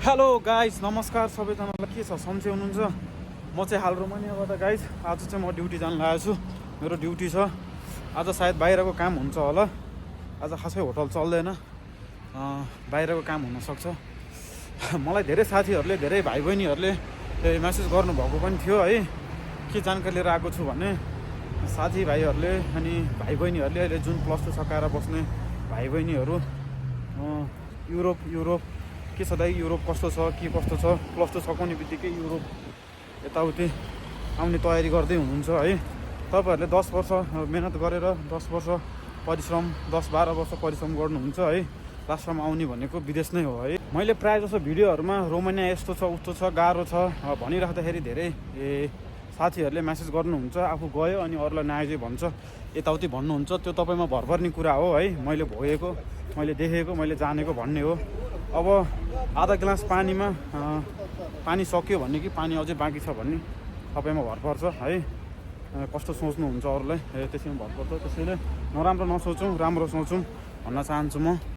Hello guys नमस्कार सबैजनालाई के छ सन्चै हुनुहुन्छ। म चाहिँ हाल रोमानियाबाट गाइज आज चाहिँ म ड्युटी जान लागेको छु। मेरो ड्युटी छ आज, सायद बाहिरको काम हुन्छ होला। आज खासै होटल चल्दैन, बाहिरको काम हुनसक्छ। मलाई धेरै साथीहरूले, धेरै भाइ बहिनीहरूले मेसेज गर्नुभएको पनि थियो है, के जानकारी लिएर आएको छु भने साथीभाइहरूले अनि भाइ बहिनीहरूले अहिले जुन +2 सकाएर बस्ने भाइ बहिनीहरू युरोप के छ दाइ, युरोप कस्तो छ, के कस्तो छ, +2 सकाउने बित्तिकै युरोप यताउति आउने तयारी गर्दै हुनुहुन्छ है। तपाईँहरूले 10 वर्ष मेहनत गरेर 10 वर्ष परिश्रम 10-12 वर्ष परिश्रम गर्नुहुन्छ है, लास्टमा आउने भनेको विदेश नै हो है। मैले प्रायः जसो भिडियोहरूमा रोमानिया यस्तो छ उस्तो छ गाह्रो छ भनिराख्दाखेरि धेरै साथीहरूले मेसेज गर्नुहुन्छ, आफू गयो अनि अरूलाई नआइजै भन्छ, यताउति भन्नुहुन्छ। त्यो तपाईँमा भर पर्ने कुरा हो है। मैले भोगेको, मैले देखेको, मैले जानेको भन्ने हो। अब आधा गिलास पानीमा पानी सक्यो भन्ने कि पानी अझै बाँकी छ भन्ने तपाईँमा भर पर्छ है। कस्तो सोच्नुहुन्छ अरूलाई त्यसैमा भर पर्छ। त्यसैले नराम्रो नसोचौँ, राम्रो सोचौँ भन्न चाहन्छु म।